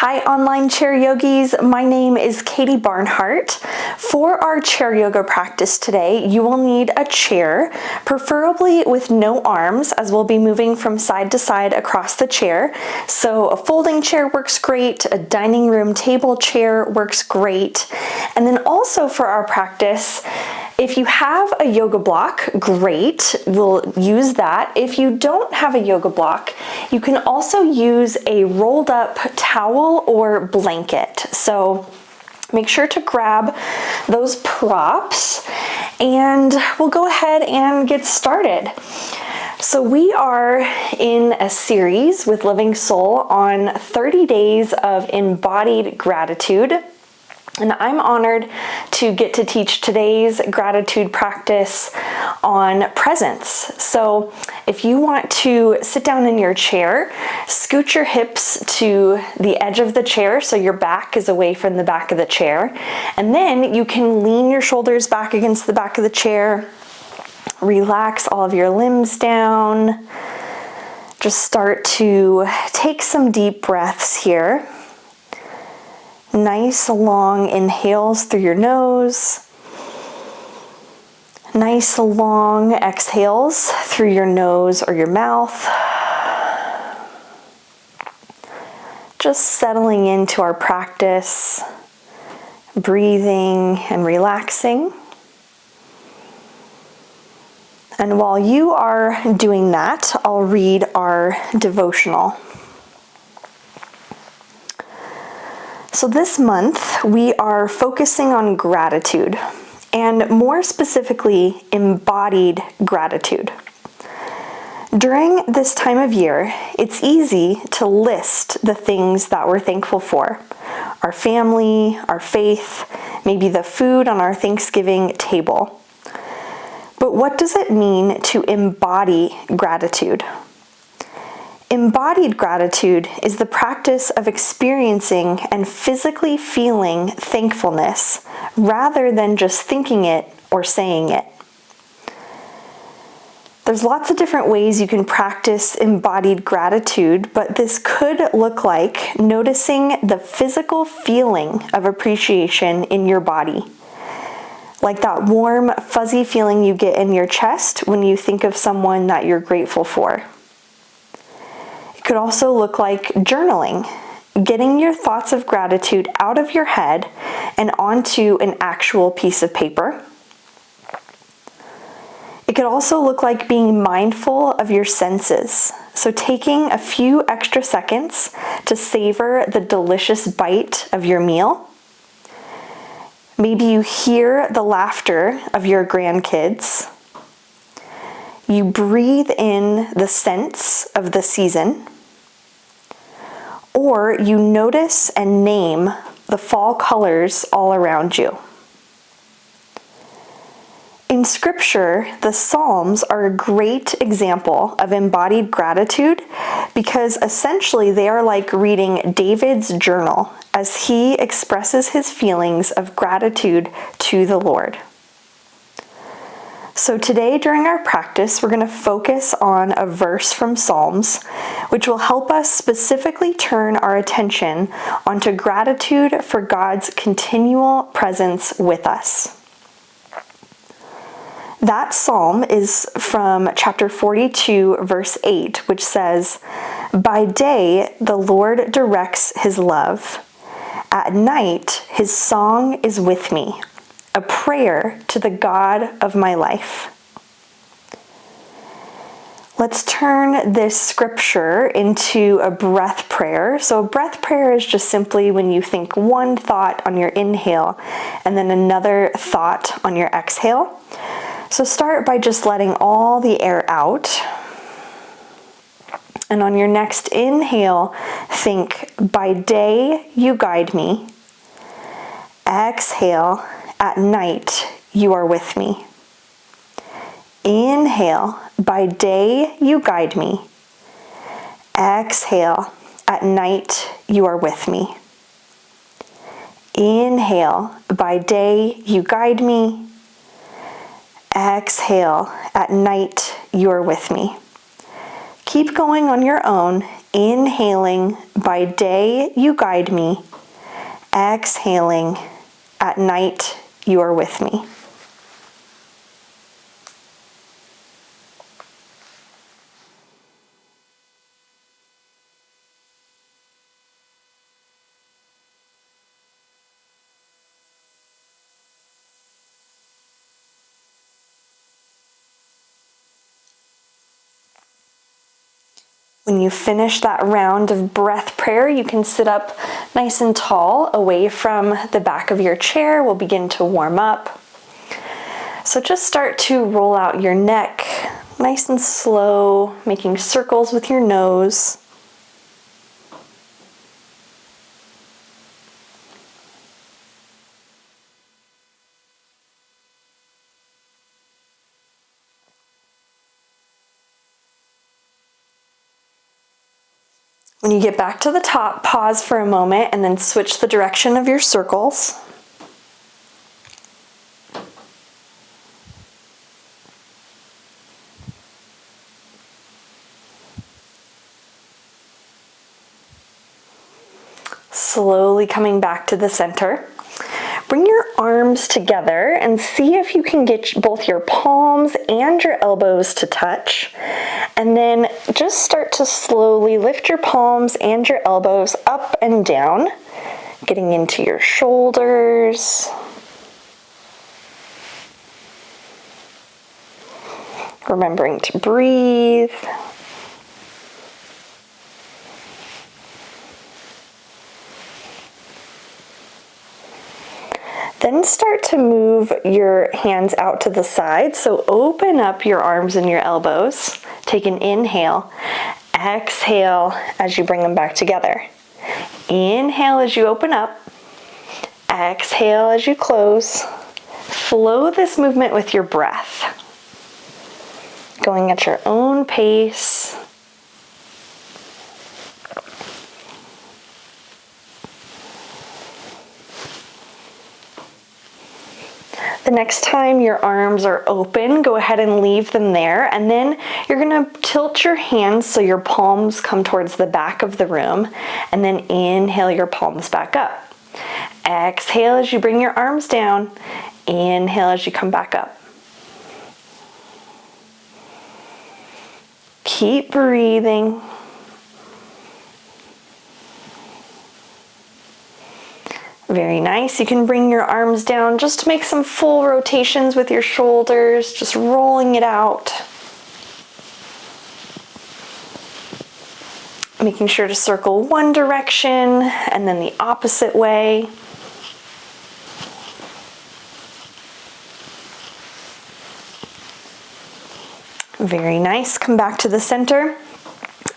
Hi online chair yogis, my name is Katie Barnhart. For our chair yoga practice today, you will need a chair, preferably with no arms, as we'll be moving from side to side across the chair. So a folding chair works great, a dining room table chair works great. And then also for our practice, if you have a yoga block, great, we'll use that. If you don't have a yoga block, you can also use a rolled up towel or blanket. So make sure to grab those props and we'll go ahead and get started. So we are in a series with Living Soul on 30 days of embodied gratitude. And I'm honored to get to teach today's gratitude practice on presence. So if you want to sit down in your chair, scoot your hips to the edge of the chair so your back is away from the back of the chair. And then you can lean your shoulders back against the back of the chair, relax all of your limbs down. Just start to take some deep breaths here. Nice long inhales through your nose. Nice long exhales through your nose or your mouth. Just settling into our practice, breathing and relaxing. And while you are doing that, I'll read our devotional. So this month, we are focusing on gratitude, and more specifically, embodied gratitude. During this time of year, it's easy to list the things that we're thankful for. Our family, our faith, maybe the food on our Thanksgiving table. But what does it mean to embody gratitude? Embodied gratitude is the practice of experiencing and physically feeling thankfulness rather than just thinking it or saying it. There's lots of different ways you can practice embodied gratitude, but this could look like noticing the physical feeling of appreciation in your body. Like that warm, fuzzy feeling you get in your chest when you think of someone that you're grateful for. Could also look like journaling, getting your thoughts of gratitude out of your head and onto an actual piece of paper. It could also look like being mindful of your senses, so taking a few extra seconds to savor the delicious bite of your meal. Maybe you hear the laughter of your grandkids. You breathe in the scents of the season. Or you notice and name the fall colors all around you. In Scripture, the Psalms are a great example of embodied gratitude because essentially they are like reading David's journal as he expresses his feelings of gratitude to the Lord. So today during our practice, we're going to focus on a verse from Psalms, which will help us specifically turn our attention onto gratitude for God's continual presence with us. That psalm is from chapter 42, verse 8, which says, "By day the Lord directs his love. At night his song is with me, a prayer to the God of my life." Let's turn this scripture into a breath prayer. So a breath prayer is just simply when you think one thought on your inhale and then another thought on your exhale. So start by just letting all the air out. And on your next inhale, think, "By day you guide me." Exhale, "At night you are with me." Inhale, "By day you guide me." Exhale, "At night you are with me." Inhale, "By day you guide me." Exhale, "At night you are with me." Keep going on your own Inhaling, by day you guide me. Exhaling, at night you are with me. When you finish that round of breath prayer, you can sit up nice and tall away from the back of your chair. We'll begin to warm up. So just start to roll out your neck nice and slow, making circles with your nose. When you get back to the top, pause for a moment and then switch the direction of your circles. Slowly coming back to the center. Bring your arms together and see if you can get both your palms and your elbows to touch. And then just start to slowly lift your palms and your elbows up and down, getting into your shoulders. Remembering to breathe. Then start to move your hands out to the side. So open up your arms and your elbows. Take an inhale. Exhale as you bring them back together. Inhale as you open up. Exhale as you close. Flow this movement with your breath. Going at your own pace. The next time your arms are open, go ahead and leave them there, and then you're gonna tilt your hands so your palms come towards the back of the room, and then inhale your palms back up. Exhale as you bring your arms down. Inhale as you come back up. Keep breathing. Very nice. You can bring your arms down just to make some full rotations with your shoulders, just rolling it out. Making sure to circle one direction and then the opposite way. Very nice. Come back to the center.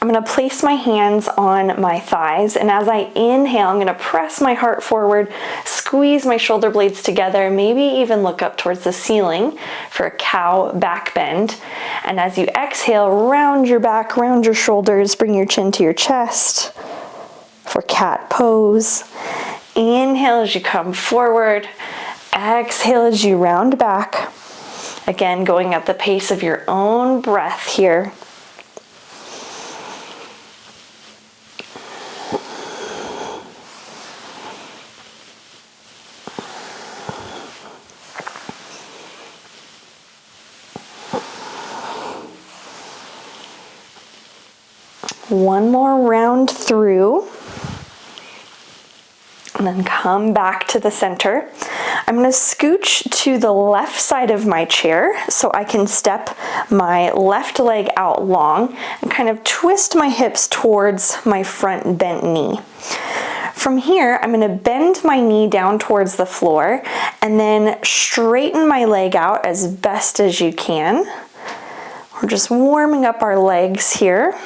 I'm going to place my hands on my thighs, and as I inhale, I'm going to press my heart forward, squeeze my shoulder blades together, maybe even look up towards the ceiling for a cow back bend. And as you exhale, round your back, round your shoulders, bring your chin to your chest for cat pose. Inhale as you come forward, exhale as you round back. Again, going at the pace of your own breath here. One more round through, and then come back to the center. I'm going to scooch to the left side of my chair so I can step my left leg out long and kind of twist my hips towards my front bent knee. From here, I'm going to bend my knee down towards the floor and then straighten my leg out as best as you can. We're just warming up our legs here.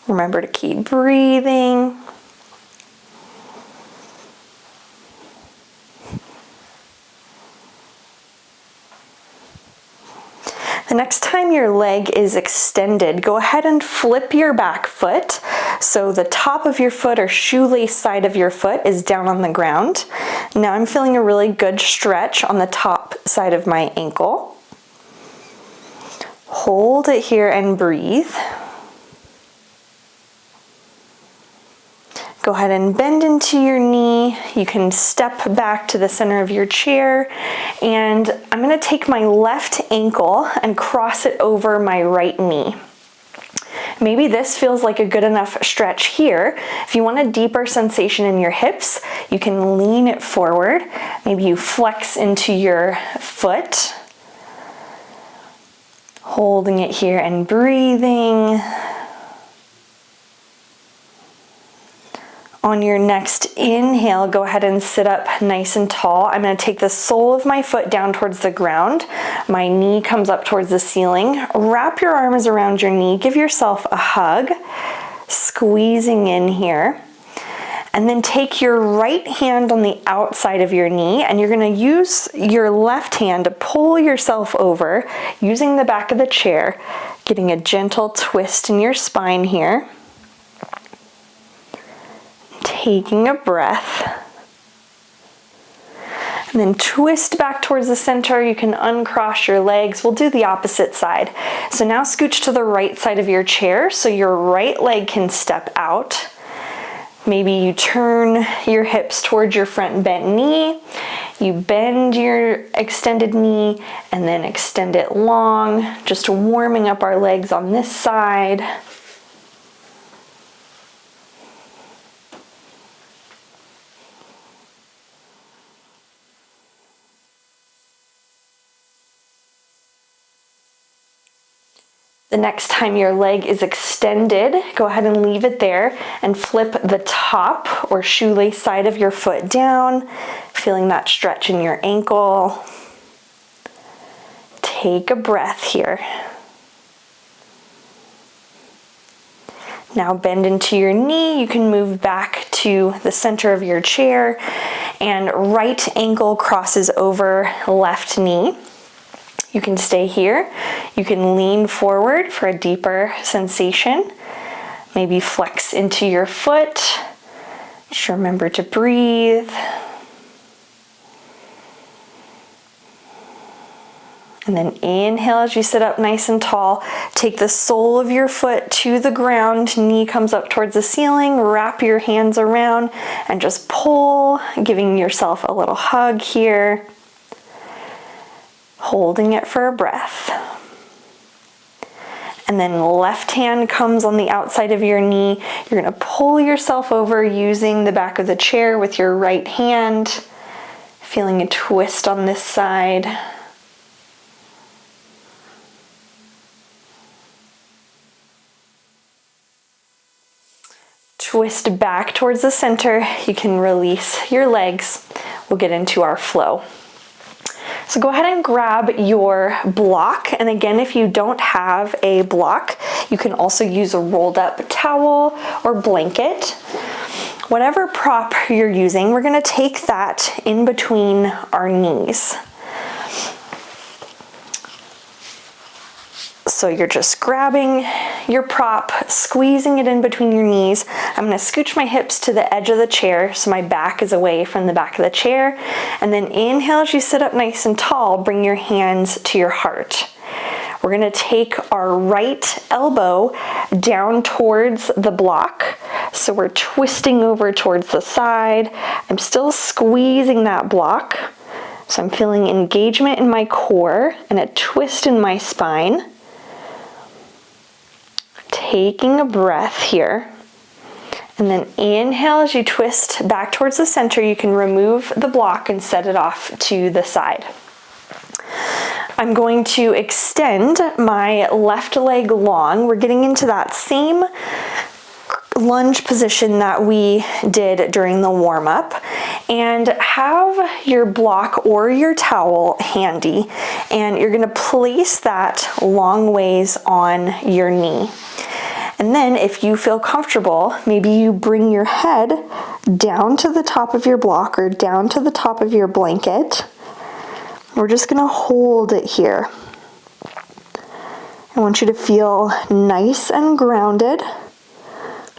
Remember to keep breathing. The next time your leg is extended, go ahead and flip your back foot so the top of your foot or shoelace side of your foot is down on the ground. Now I'm feeling a really good stretch on the top side of my ankle. Hold it here and breathe. Go ahead and bend into your knee. You can step back to the center of your chair, and I'm going to take my left ankle and cross it over my right knee. Maybe this feels like a good enough stretch here. If you want a deeper sensation in your hips, you can lean it forward. Maybe you flex into your foot, holding it here and breathing. On your next inhale, go ahead and sit up nice and tall. I'm going to take the sole of my foot down towards the ground. My knee comes up towards the ceiling. Wrap your arms around your knee. Give yourself a hug, squeezing in here. And then take your right hand on the outside of your knee, and you're going to use your left hand to pull yourself over using the back of the chair, getting a gentle twist in your spine here. Taking a breath, and then twist back towards the center. You can uncross your legs. We'll do the opposite side. So now scooch to the right side of your chair so your right leg can step out. Maybe you turn your hips towards your front bent knee. You bend your extended knee and then extend it long, just warming up our legs on this side. The next time your leg is extended, go ahead and leave it there and flip the top or shoelace side of your foot down, feeling that stretch in your ankle. Take a breath here. Now bend into your knee. You can move back to the center of your chair, and right ankle crosses over left knee. You can stay here. You can lean forward for a deeper sensation. Maybe flex into your foot. Just remember to breathe. And then inhale as you sit up nice and tall. Take the sole of your foot to the ground. Knee comes up towards the ceiling. Wrap your hands around and just pull, giving yourself a little hug here. Holding it for a breath. And then left hand comes on the outside of your knee. You're going to pull yourself over using the back of the chair with your right hand. Feeling a twist on this side. Twist back towards the center. You can release your legs. We'll get into our flow. So go ahead and grab your block. And again, if you don't have a block, you can also use a rolled up towel or blanket. Whatever prop you're using, we're gonna take that in between our knees. So you're just grabbing your prop, squeezing it in between your knees. I'm going to scooch my hips to the edge of the chair so my back is away from the back of the chair. And then inhale as you sit up nice and tall, bring your hands to your heart. We're going to take our right elbow down towards the block. So we're twisting over towards the side. I'm still squeezing that block. So I'm feeling engagement in my core and a twist in my spine. Taking a breath here, and then inhale as you twist back towards the center. You can remove the block and set it off to the side. I'm going to extend my left leg long. We're getting into that same lunge position that we did during the warm-up, and have your block or your towel handy, and you're going to place that long ways on your knee. And then if you feel comfortable, maybe you bring your head down to the top of your block or down to the top of your blanket. We're just gonna hold it here. I want you to feel nice and grounded.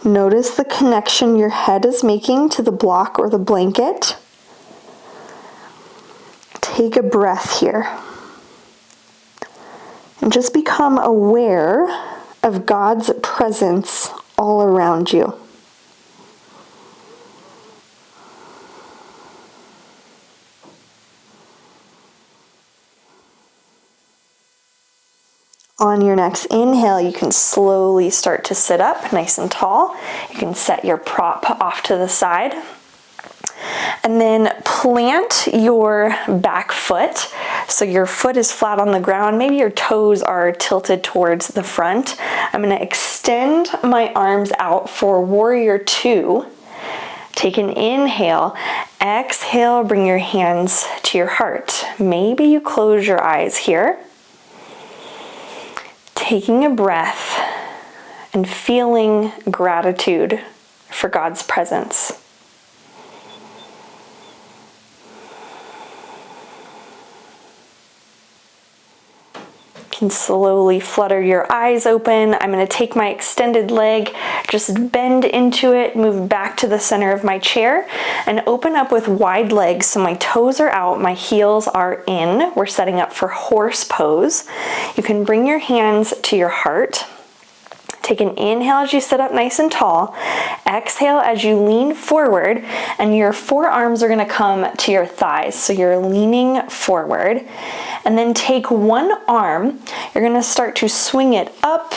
Notice the connection your head is making to the block or the blanket. Take a breath here. And just become aware of God's presence all around you. On your next inhale, you can slowly start to sit up nice and tall. You can set your prop off to the side. And then plant your back foot. So your foot is flat on the ground. Maybe your toes are tilted towards the front. I'm going to extend my arms out for warrior two. Take an inhale. Exhale, bring your hands to your heart. Maybe you close your eyes here. Taking a breath and feeling gratitude for God's presence. You can slowly flutter your eyes open. I'm going to take my extended leg, just bend into it, move back to the center of my chair, and open up with wide legs so my toes are out, my heels are in. We're setting up for horse pose. You can bring your hands to your heart. Take an inhale as you sit up nice and tall. Exhale as you lean forward, and your forearms are going to come to your thighs. So you're leaning forward. And then take one arm. You're going to start to swing it up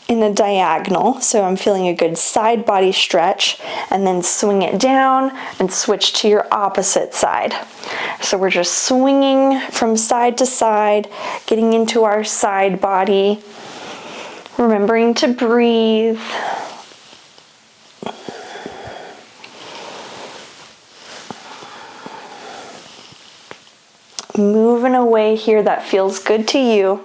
in a diagonal. So I'm feeling a good side body stretch. And then swing it down and switch to your opposite side. So we're just swinging from side to side, getting into our side body. Remembering to breathe. Move in a way here that feels good to you.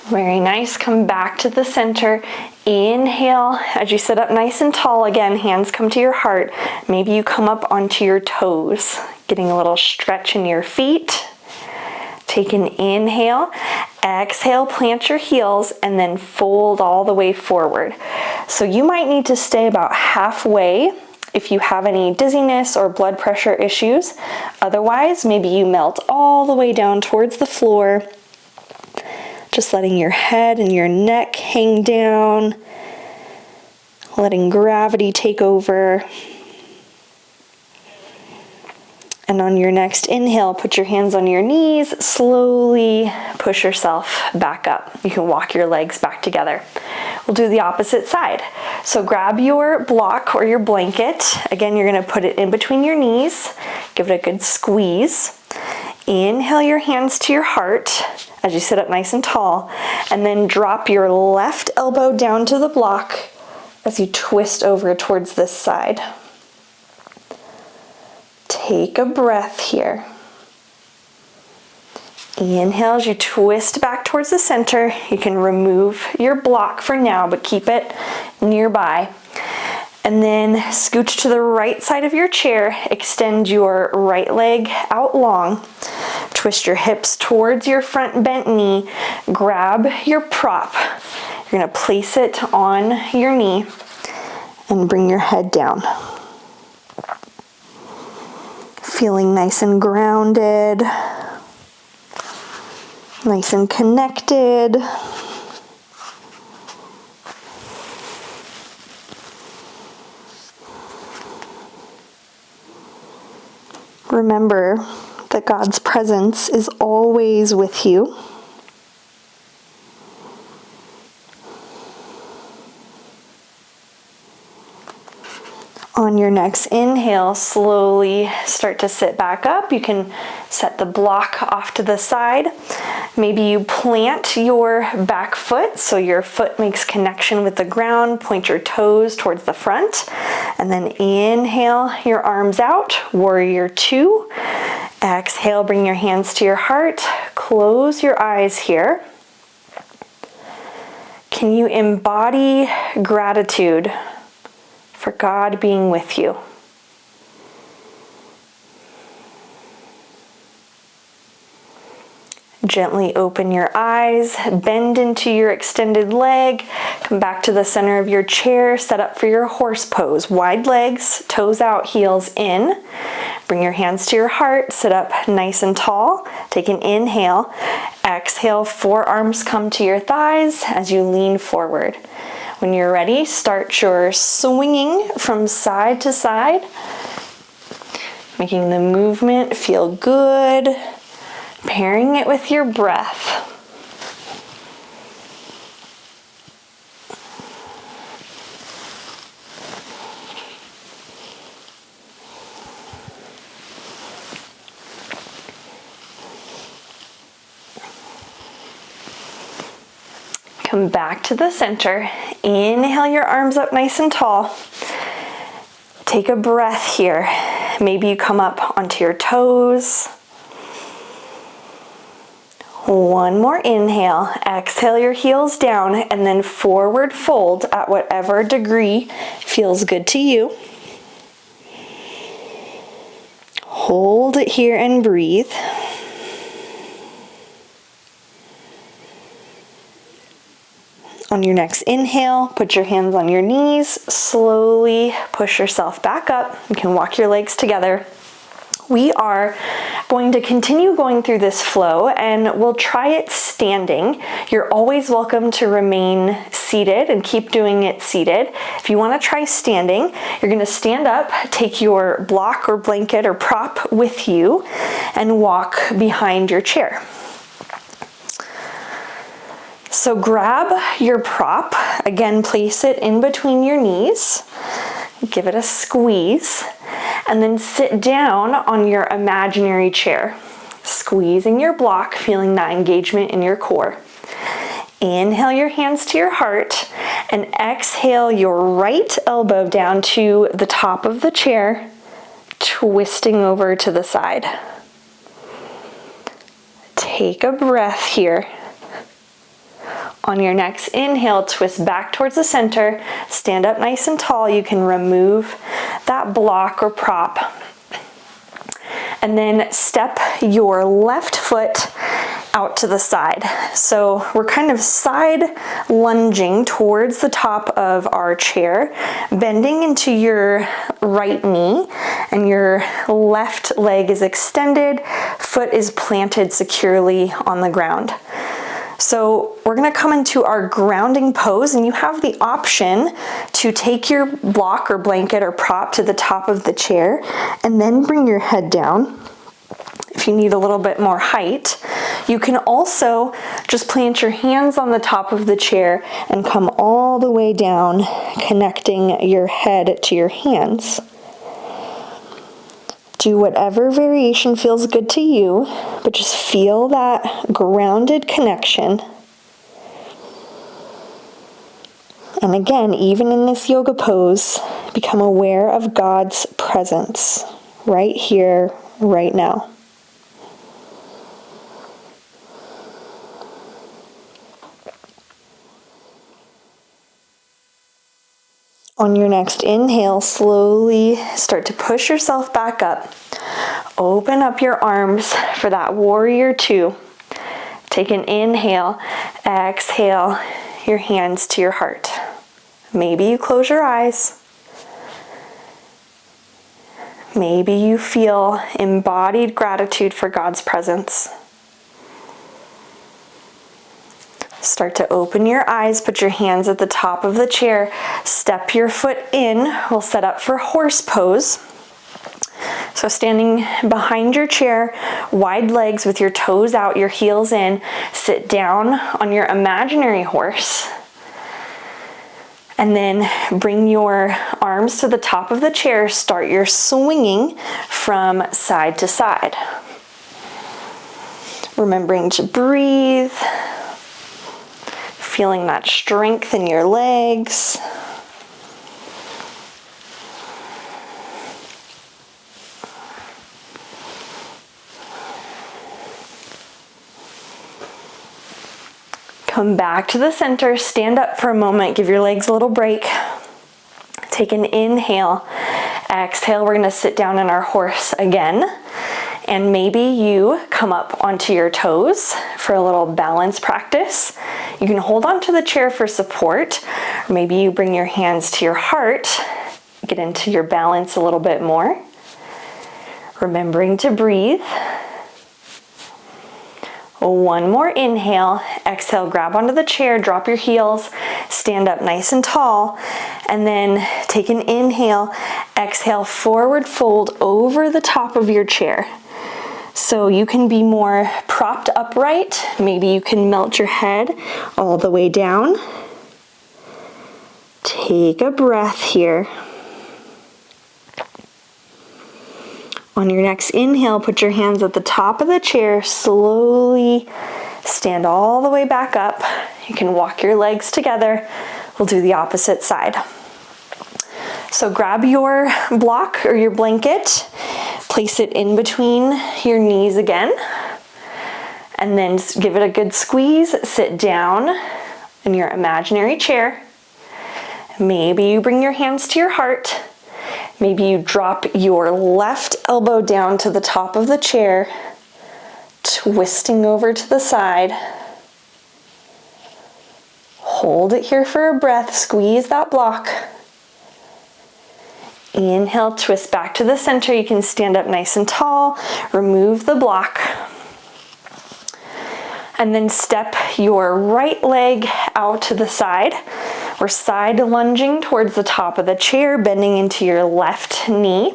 Very nice. Come back to the center. Inhale as you sit up nice and tall again. Hands come to your heart. Maybe you come up onto your toes, getting a little stretch in your feet. Take an inhale. Exhale, plant your heels, and then fold all the way forward. So you might need to stay about halfway if you have any dizziness or blood pressure issues. Otherwise, maybe you melt all the way down towards the floor. Just letting your head and your neck hang down, letting gravity take over. And on your next inhale, put your hands on your knees, slowly push yourself back up. You can walk your legs back together. We'll do the opposite side. So grab your block or your blanket. Again, you're going to put it in between your knees. Give it a good squeeze. Inhale your hands to your heart as you sit up nice and tall, and then drop your left elbow down to the block as you twist over towards this side. Take a breath here. Inhale as you twist back towards the center. You can remove your block for now, but keep it nearby. And then scooch to the right side of your chair. Extend your right leg out long. Twist your hips towards your front bent knee. Grab your prop. You're going to place it on your knee and bring your head down. Feeling nice and grounded, nice and connected. Remember that God's presence is always with you. On your next inhale, slowly start to sit back up. You can set the block off to the side. Maybe you plant your back foot so your foot makes connection with the ground. Point your toes towards the front. And then inhale your arms out, warrior two. Exhale, bring your hands to your heart. Close your eyes here. Can you embody gratitude for God being with you? Gently open your eyes, bend into your extended leg, come back to the center of your chair, set up for your horse pose. Wide legs, toes out, heels in. Bring your hands to your heart, sit up nice and tall. Take an inhale. Exhale, forearms come to your thighs as you lean forward. When you're ready, start your swinging from side to side, making the movement feel good, pairing it with your breath. Come back to the center. Inhale your arms up nice and tall. Take a breath here. Maybe you come up onto your toes. One more inhale. Exhale your heels down and then forward fold at whatever degree feels good to you. Hold it here and breathe. On your next inhale, put your hands on your knees, slowly push yourself back up. You can walk your legs together. We are going to continue going through this flow and we'll try it standing. You're always welcome to remain seated and keep doing it seated. If you want to try standing, you're going to stand up, take your block or blanket or prop with you, and walk behind your chair. So grab your prop, again place it in between your knees, give it a squeeze, and then sit down on your imaginary chair, squeezing your block, feeling that engagement in your core. Inhale your hands to your heart and exhale your right elbow down to the top of the chair, twisting over to the side. Take a breath here. On your next inhale, twist back towards the center, stand up nice and tall. You can remove that block or prop. And then step your left foot out to the side. So we're kind of side lunging towards the top of our chair, bending into your right knee, and your left leg is extended, foot is planted securely on the ground. So we're going to come into our grounding pose, and you have the option to take your block or blanket or prop to the top of the chair and then bring your head down. If you need a little bit more height, you can also just plant your hands on the top of the chair and come all the way down, connecting your head to your hands. Do whatever variation feels good to you, but just feel that grounded connection. And again, even in this yoga pose, become aware of God's presence right here, right now. On your next inhale, slowly start to push yourself back up. Open up your arms for that warrior two. Take an inhale, exhale your hands to your heart. Maybe you close your eyes. Maybe you feel embodied gratitude for God's presence. Start to open your eyes, put your hands at the top of the chair, step your foot in. We'll set up for horse pose. So standing behind your chair, wide legs with your toes out, your heels in, sit down on your imaginary horse. And then bring your arms to the top of the chair, start your swinging from side to side. Remembering to breathe. Feeling that strength in your legs. Come back to the center, stand up for a moment, give your legs a little break. Take an inhale. Exhale, we're going to sit down in our horse again. And maybe you come up onto your toes for a little balance practice. You can hold onto the chair for support, or maybe you bring your hands to your heart, get into your balance a little bit more. Remembering to breathe. One more inhale, exhale, grab onto the chair, drop your heels, stand up nice and tall, and then take an inhale, exhale, forward fold over the top of your chair. So you can be more propped upright, maybe you can melt your head all the way down. Take a breath here. On your next inhale, put your hands at the top of the chair, slowly stand all the way back up. You can walk your legs together. We'll do the opposite side. So grab your block or your blanket, place it in between your knees again, and then give it a good squeeze. Sit down in your imaginary chair. Maybe you bring your hands to your heart. Maybe you drop your left elbow down to the top of the chair, twisting over to the side. Hold it here for a breath, squeeze that block. Inhale, twist back to the center. You can stand up nice and tall, remove the block. And then step your right leg out to the side. We're side lunging towards the top of the chair, bending into your left knee.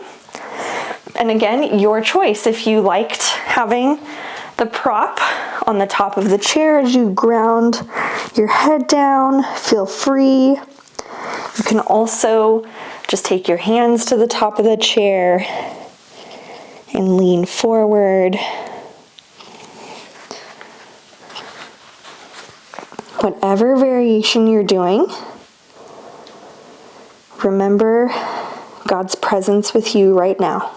And again, your choice. If you liked having the prop on the top of the chair as you ground your head down, feel free. You can also just take your hands to the top of the chair and lean forward. Whatever variation you're doing, remember God's presence with you right now.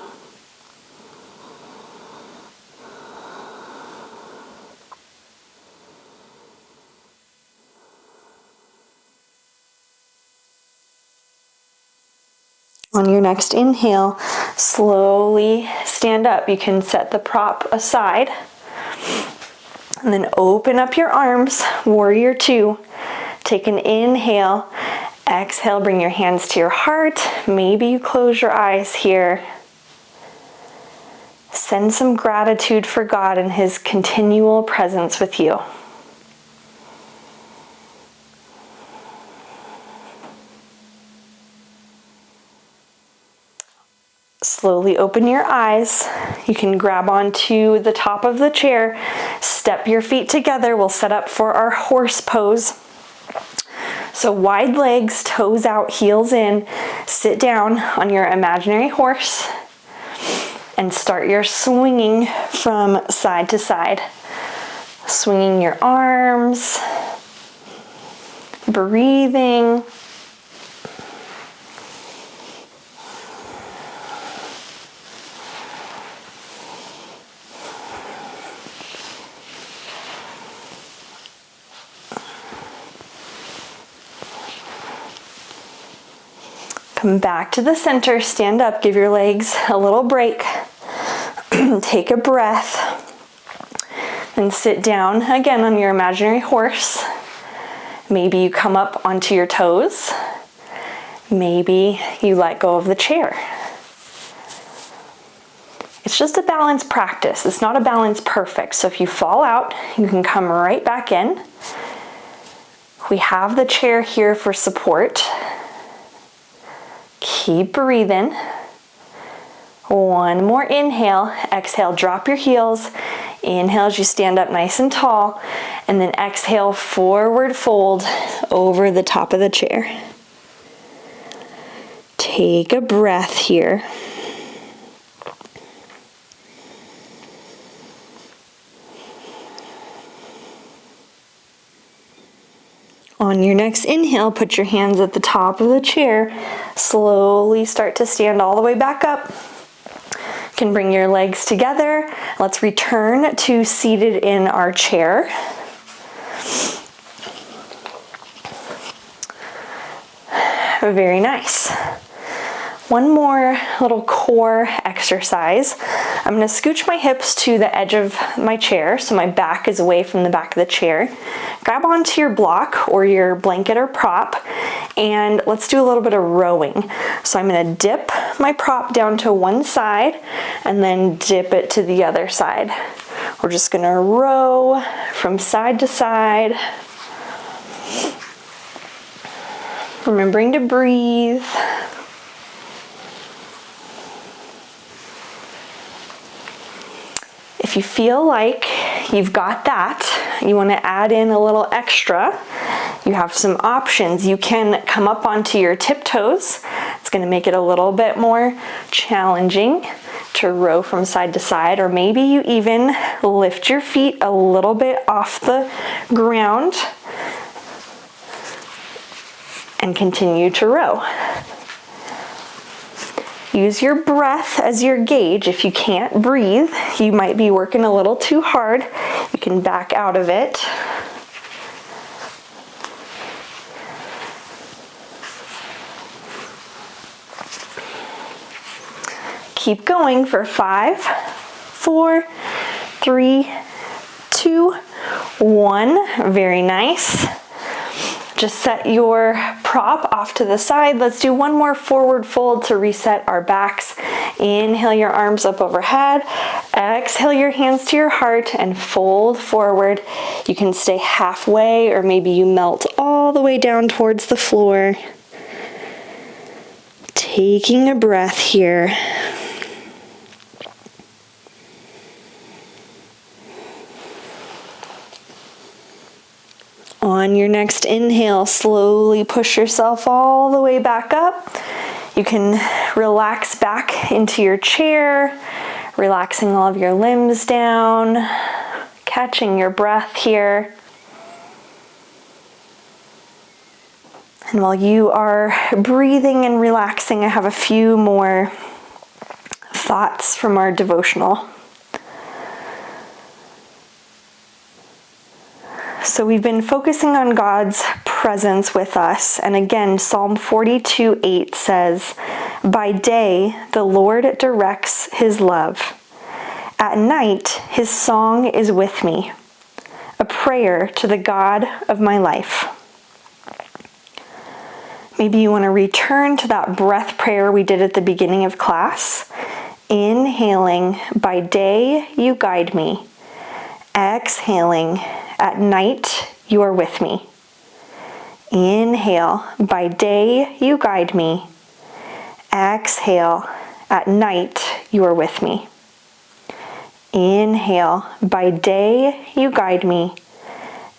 On your next inhale, slowly stand up. You can set the prop aside and then open up your arms, warrior two. Take an inhale, exhale, bring your hands to your heart. Maybe you close your eyes here. Send some gratitude for God and His continual presence with you. Slowly open your eyes. You can grab onto the top of the chair, step your feet together. We'll set up for our horse pose. So wide legs, toes out, heels in. Sit down on your imaginary horse and start your swinging from side to side. Swinging your arms, breathing. Come back to the center, stand up, give your legs a little break. Take a breath. Then sit down again on your imaginary horse. Maybe you come up onto your toes. Maybe you let go of the chair. It's just a balance practice. It's not a balance perfect. So if you fall out, you can come right back in. We have the chair here for support. Keep breathing. One more inhale. Exhale, drop your heels. Inhale as you stand up nice and tall. And then exhale, forward fold over the top of the chair. Take a breath here. On your next inhale, put your hands at the top of the chair. Slowly start to stand all the way back up. You can bring your legs together. Let's return to seated in our chair. Very nice. One more little core exercise. I'm going to scooch my hips to the edge of my chair so my back is away from the back of the chair. Grab onto your block or your blanket or prop, and let's do a little bit of rowing. So I'm going to dip my prop down to one side and then dip it to the other side. We're just going to row from side to side, remembering to breathe. If you feel like you've got that, you want to add in a little extra, you have some options. You can come up onto your tiptoes. It's going to make it a little bit more challenging to row from side to side, or maybe you even lift your feet a little bit off the ground and continue to row. Use your breath as your gauge. If you can't breathe, you might be working a little too hard. You can back out of it. Keep going for 5, 4, 3, 2, 1. Very nice. Just set your prop off to the side. Let's do one more forward fold to reset our backs. Inhale your arms up overhead. Exhale your hands to your heart and fold forward. You can stay halfway, or maybe you melt all the way down towards the floor. Taking a breath here. On your next inhale, slowly push yourself all the way back up. You can relax back into your chair, relaxing all of your limbs down, catching your breath here. And while you are breathing and relaxing, I have a few more thoughts from our devotional. So we've been focusing on God's presence with us. And again, Psalm 42:8 says, "By day the Lord directs his love. At night his song is with me, a prayer to the God of my life." Maybe you want to return to that breath prayer we did at the beginning of class. Inhaling, "By day you guide me." Exhaling, "At night you are with me." Inhale, "By day you guide me." Exhale, "At night you are with me." Inhale, "By day you guide me."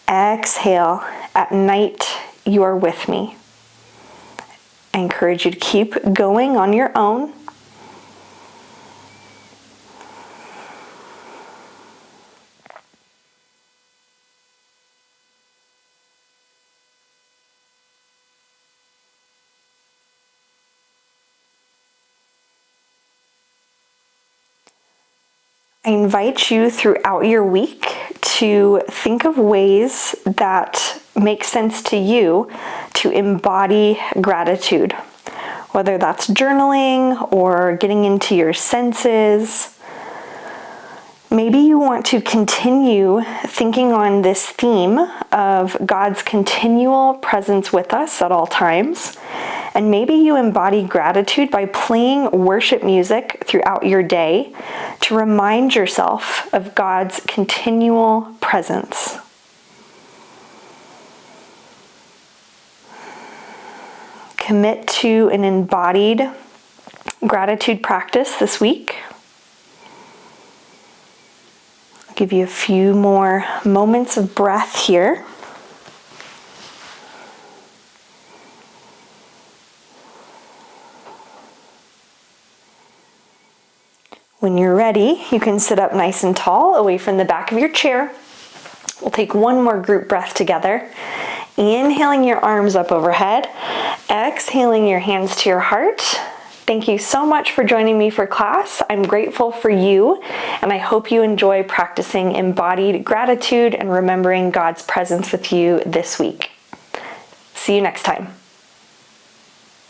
Exhale, "At night you are with me." I encourage you to keep going on your own. I invite you throughout your week to think of ways that make sense to you to embody gratitude, whether that's journaling or getting into your senses. Maybe you want to continue thinking on this theme of God's continual presence with us at all times. And maybe you embody gratitude by playing worship music throughout your day to remind yourself of God's continual presence. Commit to an embodied gratitude practice this week. I'll give you a few more moments of breath here. When you're ready, you can sit up nice and tall away from the back of your chair. We'll take one more group breath together. Inhaling your arms up overhead, exhaling your hands to your heart. Thank you so much for joining me for class. I'm grateful for you, and I hope you enjoy practicing embodied gratitude and remembering God's presence with you this week. See you next time.